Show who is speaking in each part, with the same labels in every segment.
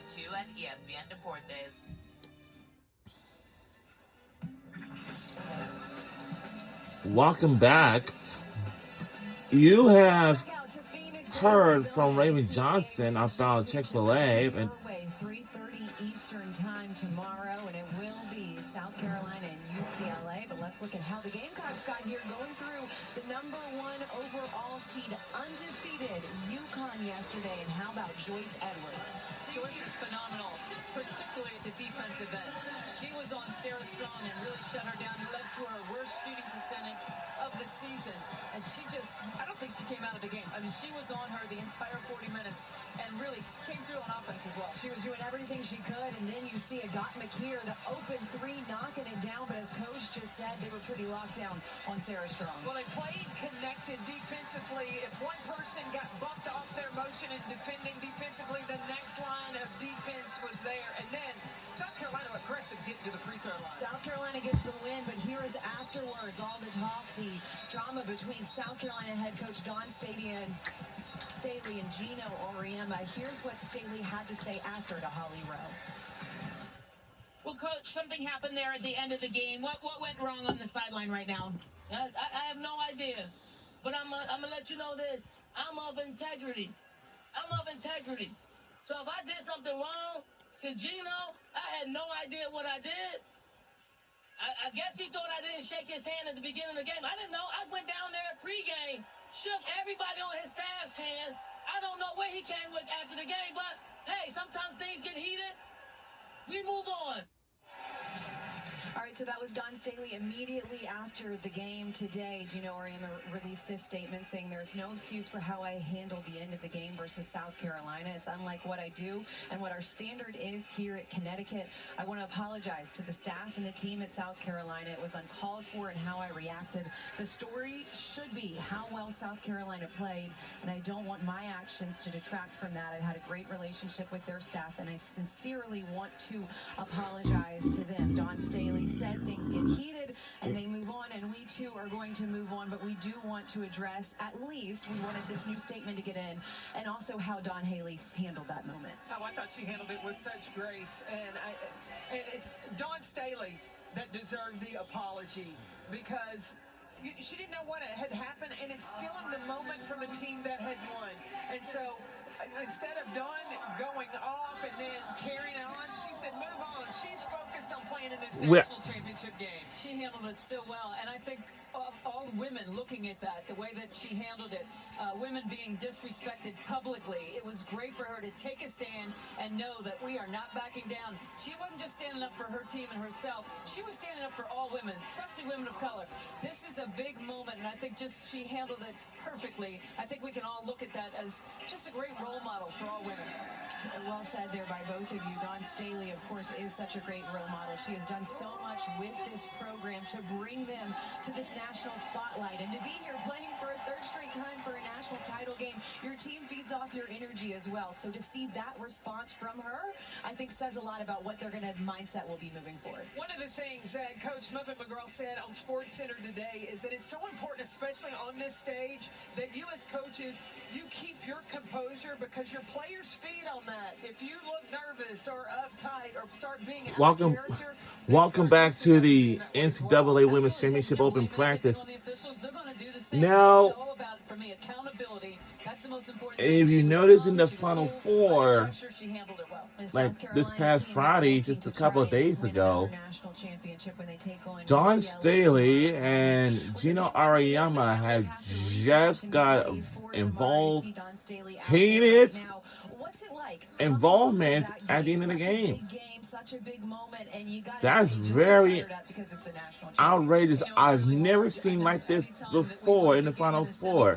Speaker 1: 2 and ESPN Deportes.
Speaker 2: Welcome back. You have heard from Raven Johnson about Chick-fil-A. And
Speaker 3: 3:30 Eastern time tomorrow, and it will be South Carolina and UCLA. But let's look at how the Gamecocks got here, going through the number 1 overall seed, undefeated UConn yesterday. And how about Joyce Edwards?
Speaker 4: Joyce is phenomenal, particularly at the defensive end. She was on Sarah Strong and really shut her down. It led to her worst shooting percentage of the season. And I don't think she came out of the game. I mean, she was on her the entire 40 minutes and really came through on offense as well.
Speaker 3: She was doing everything she could, and then you see Agat McKeer, the open 3, knocking it down. But as Coach just said, they were pretty locked down on Sarah Strong.
Speaker 4: Well, they played connected defensively. If one person got bumped off their motion and defending defensively, the next line of defense was there. And then South Carolina aggressive getting to the free throw line.
Speaker 3: South Carolina gets the win, but here is afterwards all the talk, the drama between South Carolina head coach Dawn Staley and Gino Auriemma. Here's what Staley had to say after to Holly Rowe.
Speaker 5: Well, Coach, something happened there at the end of the game. What went wrong on the sideline right now?
Speaker 6: I have no idea, but I'm gonna let you know this. I'm of integrity. So if I did something wrong to Gino, I had no idea what I did. I guess he thought I didn't shake his hand at the beginning of the game. I didn't know. I went down there pregame, shook everybody on his staff's hand. I don't know what he came with after the game, but hey, sometimes things get heated. We move on.
Speaker 3: All right, so that was Dawn Staley immediately after the game today. Gino Auriemma released this statement saying there's no excuse for how I handled the end of the game versus South Carolina. It's unlike what I do and what our standard is here at Connecticut. I want to apologize to the staff and the team at South Carolina. It was uncalled for in how I reacted. The story should be how well South Carolina played, and I don't want my actions to detract from that. I've had a great relationship with their staff, and I sincerely want to apologize to them. Dawn Staley said things get heated and they move on, and we too are going to move on, but we do want to address, at least we wanted this new statement to get in, and also how Dawn Haley handled that moment.
Speaker 4: Oh, I thought she handled it with such grace, and it's Dawn Staley that deserved the apology, because she didn't know what had happened, and it's still in the moment from a team that had won. And so instead of Dawn going off and then carrying on, she said move on. She's focused on playing in this national championship game.
Speaker 6: She handled it so well, and I think all women looking at that, the way that she handled it, women being disrespected publicly, it was great for her to take a stand and know that we are not backing down. She wasn't just standing up for her team and herself. She was standing up for all women, especially women of color. This is a big moment, and I think just she handled it perfectly. I think we can all look at that as just a great role model for all women.
Speaker 3: Well said there by both of you. Dawn Staley, of course, is such a great role model. She has done so much with this program to bring them to this national spotlight, and to be here playing for a third straight time for a national title game. Your team feeds off your energy as well. So to see that response from her, I think says a lot about what their mindset will be moving forward.
Speaker 4: One of the things that Coach Muffet McGraw said on SportsCenter today is that it's so important, especially on this stage, that you as coaches, you keep your composure, because your players feed on that. If you look nervous or uptight or start being out of character,
Speaker 2: Welcome back to the NCAA Women's Championship Open practice. Now, if you notice in the Final Four, like this past Friday, just a couple of days ago, Dawn Staley and Gino Auriemma have just got involved, hated involvement at the end of the game. That's very outrageous. I've never seen like this before in the Final Four.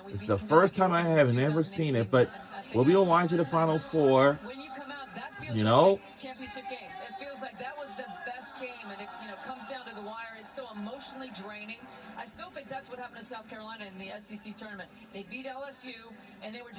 Speaker 2: It's the first time I have never seen it, but we'll be watching the Final Four.
Speaker 6: When you come out, that feels
Speaker 2: you know,
Speaker 6: like a championship game. It feels like that was the best game game, and it comes down to the wire. It's so emotionally draining. I still think that's what happened to South Carolina in the SEC tournament. They beat LSU, and they were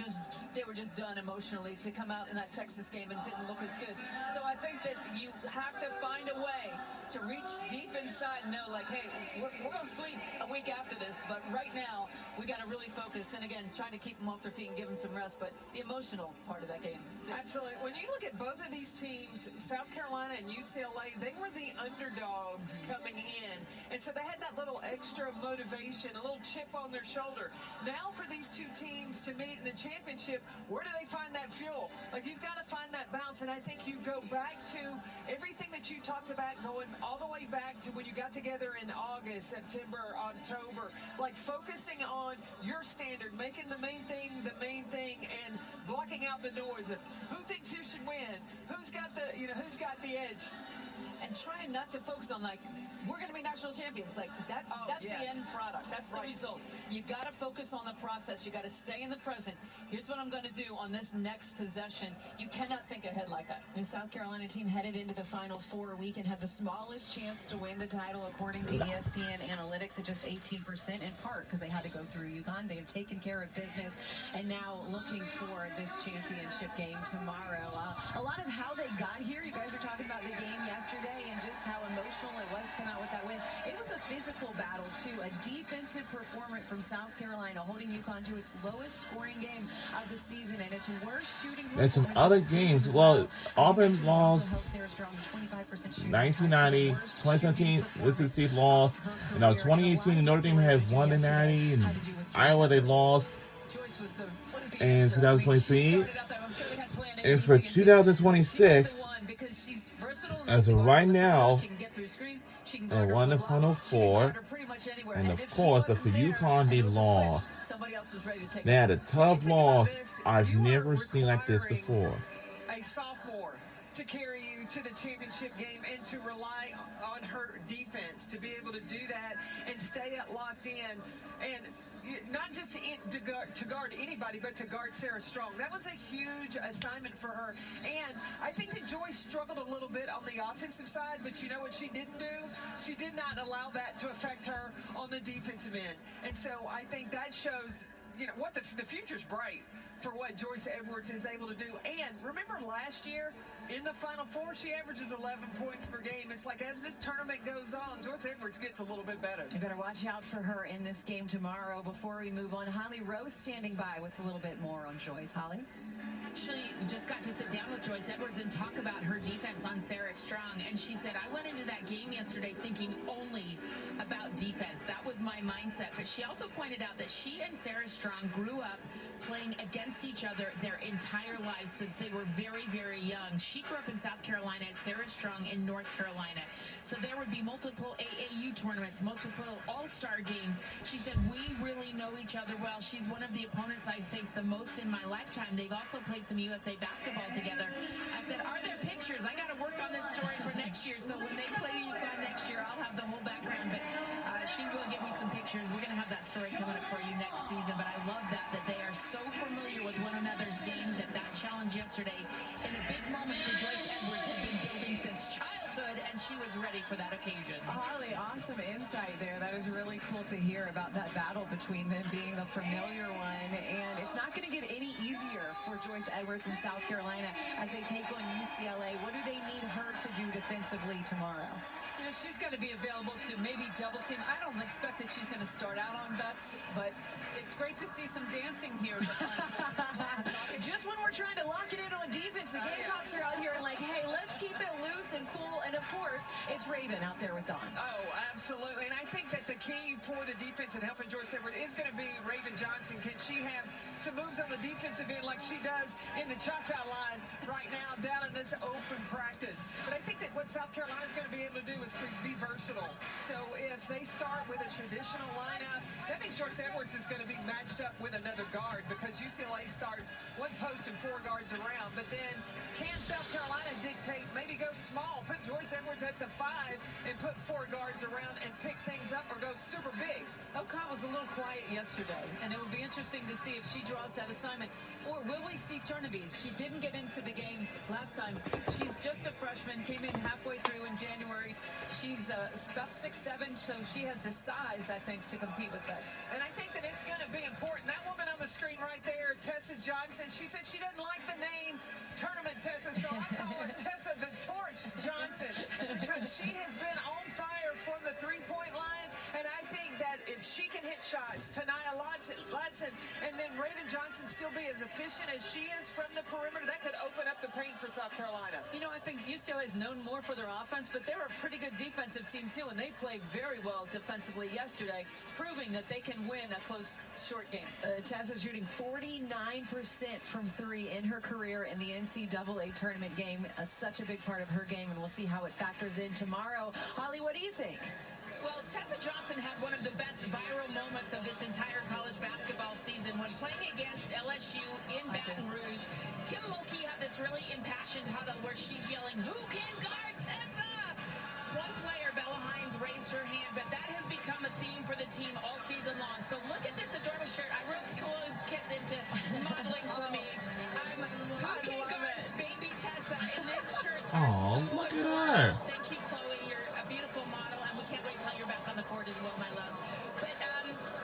Speaker 6: just done emotionally to come out in that Texas game and didn't look as good. So I think that you have to find a way to reach deep inside and know, like, hey, we're going to sleep a week after this, but right now we got to really focus. And again, trying to keep them off their feet and give them some rest, but the emotional part of that game.
Speaker 4: Absolutely. When you look at both of these teams, South Carolina and UCLA, they were the underdogs coming in. And so they had that little extra motivation, a little chip on their shoulder. Now for these two teams to meet in the championship, where do they find that fuel? Like, you've got to find that bounce. And I think you go back to everything that you talked about, going all the way back to when you got together in August, September, October, like focusing on your standard, making the main thing, and blocking out the noise of who thinks you should win, who's got the edge.
Speaker 6: And trying not to focus on, like, we're going to be national champions. Like, that's
Speaker 4: yes.
Speaker 6: the end product. That's the result. You got to focus on the process. You got to stay in the present. Here's what I'm going to do on this next possession. You cannot think ahead like that.
Speaker 3: The South Carolina team headed into the Final Four week and had the smallest chance to win the title according to ESPN Analytics at just 18%, in part because they had to go through UConn. They've taken care of business and now looking for this championship game tomorrow. A lot of how they got here. You guys are talking about the game yesterday and just how emotional it was to come out with that win. It was a physical battle, too. A defensive performance from South Carolina, holding UConn to its lowest scoring game of the season and its worst shooting performance.
Speaker 2: And some other games. Well, Auburn lost 1990, 2017, Mississippi State lost. 2018, Notre Dame had won the 90, and Iowa they lost. And 2023, and for 2026, as of right now, they won the Final Four, and of course, but for UConn, they lost. They had a tough loss I've never seen like this before.
Speaker 4: A sophomore to carry you to the championship game and to rely on her defense to be able to do that and stay locked in, and not just to guard anybody, but to guard Sarah Strong. That was a huge assignment for her. And I think that Joyce struggled a little bit on the offensive side, but you know what she didn't do? She did not allow that to affect her on the defensive end. And so I think that shows, what the future's bright for what Joyce Edwards is able to do. And remember last year in the Final Four, she averages 11 points per game. It's like as this tournament goes on, Joyce Edwards gets a little bit better.
Speaker 3: You better watch out for her in this game tomorrow. Before we move on, Holly Rose standing by with a little bit more on Joyce. Holly?
Speaker 5: Actually, just got to sit down with Joyce Edwards and talk about her defense on Sarah Strong, and she said, I went into that game yesterday thinking only about defense. That was my mindset. But she also pointed out that she and Sarah Strong grew up playing against each other their entire lives since they were very, very young. She grew up in South Carolina, Sarah Strong in North Carolina. So there would be multiple AAU tournaments, multiple all-star games. She said, we really know each other well. She's one of the opponents I've faced the most in my lifetime. They've also played some USA basketball together. I said, are there pictures? I got to work on this story for next year. So when they play UConn next year, I'll have the whole background. But she will give me some pictures. We're going to have that story coming up for you next season. But I love that they are so familiar with one another's game that challenge yesterday in a big moment for Joyce Edwards had been building since childhood, and she was ready for that occasion.
Speaker 3: Holly, awesome insight there. That is really cool to hear about that battle between them being a familiar one. And it's not going to get any easier for Joyce Edwards in South Carolina as they take on UCLA. What do they need her to do defensively tomorrow?
Speaker 6: She's going to be available to maybe double team. I don't expect that she's going to start out on Bucks, but it's great to see some dancing here.
Speaker 3: Just when we're trying to lock it in on defense, the Gamecocks are out here and like, hey, let's keep it loose and cool. And of course, it's Raven out there with Dawn.
Speaker 4: Oh, absolutely. And I think that the key for the defense and helping Joyce Edwards is going to be Raven Johnson. Can she have some moves on the defensive end like she does in the Cha-Cha line right now down in this open practice? But I think that what South Carolina is going to be able to do is be versatile. So if they start with a traditional lineup, that means Joyce Edwards is going to be matched up with another guard because UCLA starts one post and four guards around. But then can South Carolina dictate, maybe go small, put Joyce Edwards at the 5 and put 4 guards around and pick things up, or go super big?
Speaker 6: O'Connell was a little quiet yesterday, and it will be interesting to see if she draws that assignment. Or will we see Turneville? She didn't get into the game last time. She's just a freshman, came in halfway through in January. She's about 6'7", so she has the size, I think, to compete with Betts.
Speaker 4: And I think that it's going to be important. That woman on the screen right there, Tessa Johnson, she said she doesn't like the name Tournament Tessa, so I call her Tessa the Torch Johnson, because she has been on fire from the three-point line. And I think that if she can hit shots, Tanaya Latson, and then Raven Johnson still be as efficient as she is from the perimeter, that could open up the paint for South Carolina.
Speaker 6: You know, I think UCLA is known more for their offense, but they're a pretty good defensive team, too, and they played very well defensively yesterday, proving that they can win a close, short game.
Speaker 3: Tessa shooting 49% from 3 in her career in the NCAA tournament game. Such a big part of her game, and we'll see how it factors in tomorrow. Holly, what do you think?
Speaker 5: Well, Tessa Johnson had one of the best viral moments of this entire college basketball season when playing against LSU in Baton Rouge. Kim Mulkey had this really impassioned huddle where she's yelling, "Who can guard Tessa?" One player, Bella Hines, raised her hand, but that has become a theme for the team all season long. So look at this adorable shirt. I wrote Chloe kids into modeling for me. Who can guard baby Tessa in this shirt?
Speaker 2: Oh, look at her.
Speaker 5: Thank you, Chloe. You're a beautiful model, and we can't wait till you're back on the court as well, my love. But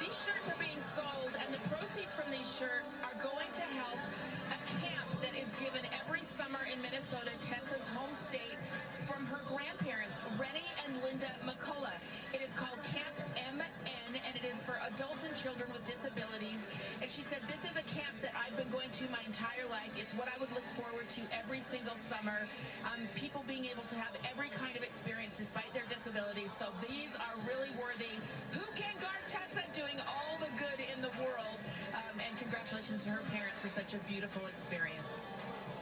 Speaker 5: these shirts are being sold, and the proceeds from these shirts are going to help a camp that is given every summer in Minnesota, Tessa's home state, from her grandparents, Rennie and Linda McCullough. It is called Camp MN, and it is for adults and children with disabilities. And she said, this is a camp that I've been going to my entire life. It's what I would look forward to every single summer. People being able to have every kind of experience despite their disabilities. So these are really worthy. Who can guard Tessa, doing all the good in the world? And congratulations to her parents for such a beautiful experience.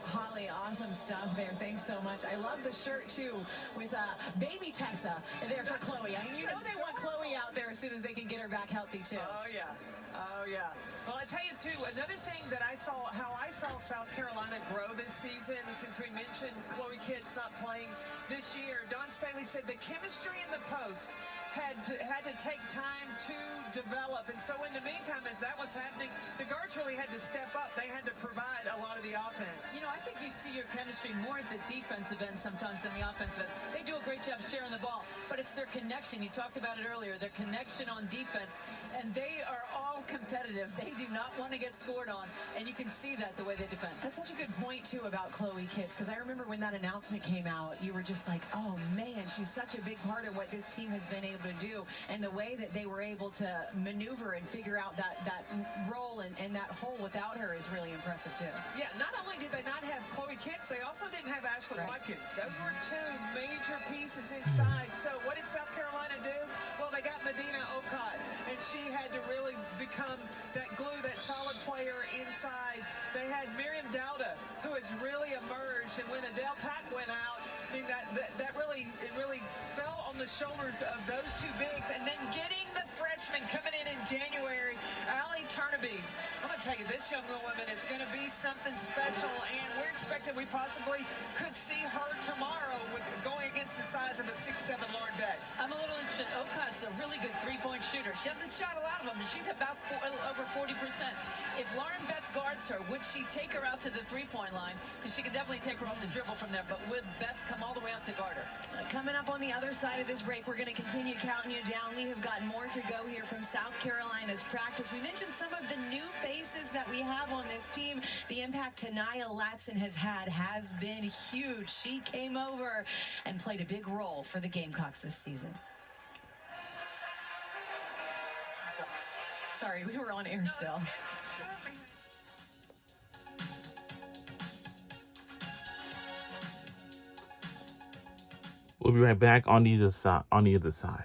Speaker 3: Holly, awesome stuff there. Thanks so much. I love the shirt, too, with baby Tessa there for Chloe. I mean, you know they want Chloe out there as soon as they can get her back healthy, too.
Speaker 4: Oh, yeah. Oh, yeah. Well, I tell you, too, another thing that how I saw South Carolina grow this season, since we mentioned Chloe Kitts not playing this year, Dawn Staley said the chemistry in the post had to take time to develop. And so in the meantime, as that was happening, the guards really had to step up. They had to provide a lot of the offense.
Speaker 6: You know, I think you see your chemistry more at the defensive end sometimes than the offensive end. They do a great job sharing the ball, but it's their connection. You talked about it earlier, their connection on defense, and they are all competitive. They do not want to get scored on, and you can see that the way they defend.
Speaker 3: That's such a good point, too, about Chloe Kitts, because I remember when that announcement came out, you were just like, oh, man, she's such a big part of what this team has been able to do, and the way that they were able to maneuver and figure out that role and that hole without her is really impressive, too.
Speaker 4: Yeah, not only did they not have Chloe Kitts, they also didn't have Ashley Watkins. Those were 2 major pieces inside. So what did South Carolina do? Well, they got Medina Okot, and she had to really become that glue, that solid player inside. They had Miriam Dowda, who has really emerged, and when Adele Tack went out, I mean, that really fell on the shoulders of those 2 bigs, and then getting the freshman coming in January, Allie Turneville. I'm going to tell you, this young woman is going to be something special, and we're expecting we possibly could see her tomorrow going against the size of a 6'7" Lauren Betts.
Speaker 6: I'm a little interested. Okot's a really good three-point shooter. She hasn't shot a lot of them, but she's about over 40%. If Lauren Betts guards her, would she take her out to the three-point line? Because she could definitely take her off the dribble from there, but would Betts come all the way up to guard her?
Speaker 3: Coming up on the other side of this break, we're going to continue counting you down. We have got more to go here from South Carolina's practice. We mentioned some of the new faces that we have on this team. The impact Tanaya Latson has had has been huge. She came over and played a big role for the Gamecocks this season. Sorry, we were on air still.
Speaker 2: We'll be right back on the other side.